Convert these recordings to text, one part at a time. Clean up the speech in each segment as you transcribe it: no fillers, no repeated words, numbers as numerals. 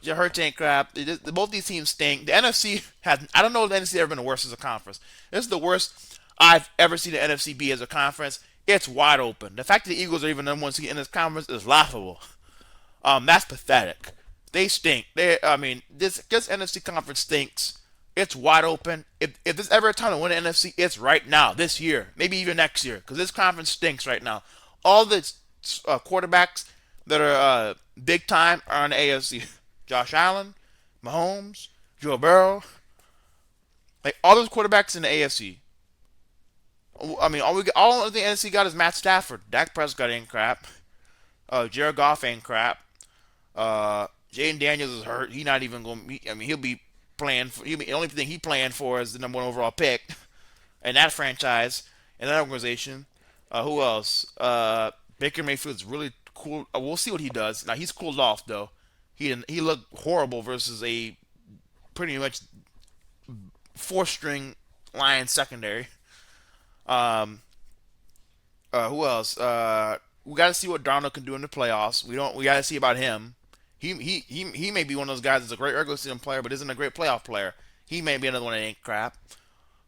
Hurts ain't crap. Both these teams stink. The NFC has. I don't know if the NFC ever been the worst as a conference. This is the worst I've ever seen the NFC be as a conference. It's wide open. The fact that the Eagles are even number one seed in this conference is laughable. That's pathetic. They stink. I mean, this NFC conference stinks. It's wide open. If there's ever a time to win the NFC, it's right now, this year, maybe even next year, because this conference stinks right now. All the quarterbacks that are big time are on the AFC. Josh Allen, Mahomes, Joe Burrow, like all those quarterbacks in the AFC. I mean, all the NFC got is Matt Stafford. Dak Prescott ain't crap. Jared Goff ain't crap. Jaden Daniels is hurt. He's not even going. I mean, he'll be playing. The only thing he playing for is the number one overall pick, in that franchise, in that organization. Who else? Baker Mayfield's really cool. We'll see what he does. Now he's cooled off though. He looked horrible versus a pretty much four string Lions secondary. Um, who else? We got to see what Darnold can do in the playoffs. We got to see about him. He may be one of those guys that's a great regular season player, but isn't a great playoff player. He may be another one that ain't crap.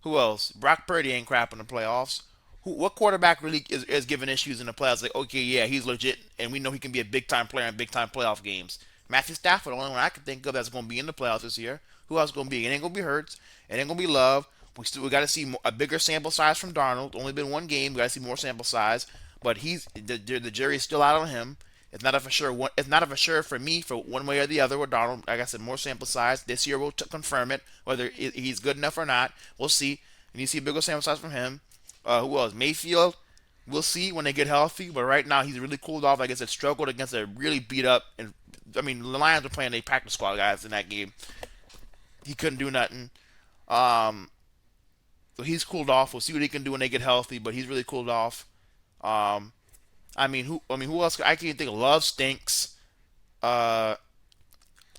Who else? Brock Purdy ain't crap in the playoffs. What quarterback really is giving issues in the playoffs? Like, okay, yeah, he's legit, and we know he can be a big time player in big time playoff games. Matthew Stafford, the only one I can think of that's going to be in the playoffs this year. Who else going to be? It ain't going to be Hurts. It ain't going to be Love. We got to see a bigger sample size from Darnold. Only been one game. We got to see more sample size. But the jury's still out on him. It's not a for sure. It's not a for sure for me for one way or the other with Darnold. Like I said, more sample size this year will confirm it whether he's good enough or not. We'll see. And you see a bigger sample size from him. Who else? Mayfield. We'll see when they get healthy. But right now he's really cooled off. Like I said, struggled against a really beat up. And I mean, the Lions were playing a practice squad guys in that game. He couldn't do nothing. Um, so he's cooled off. We'll see what he can do when they get healthy. But he's really cooled off. Um, who else? I can't think of. Love stinks. Uh,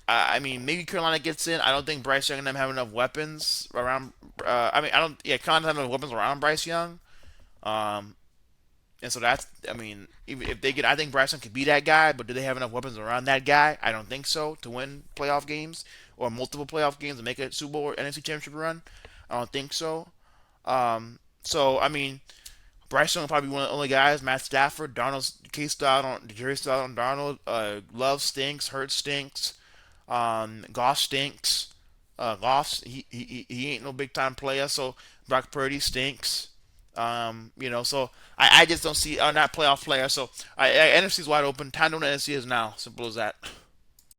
I mean, maybe Carolina gets in. I don't think Bryce Young and them have enough weapons around. I don't. Yeah, Carolina have enough weapons around Bryce Young. Um, and so that's. I mean, even if they get, I think Bryce Young could be that guy. But do they have enough weapons around that guy? I don't think so to win playoff games or multiple playoff games and make a Super Bowl or NFC Championship run. I don't think so. So I mean, Bryce Young will probably be one of the only guys. Matt Stafford, Darnold's case style on the jury style on Darnold. Love stinks. Hurt stinks. Goff stinks. Goff he ain't no big time player. So Brock Purdy stinks. So I just don't see not playoff player. So NFC's wide open. Time to know the NFC is now. Simple as that.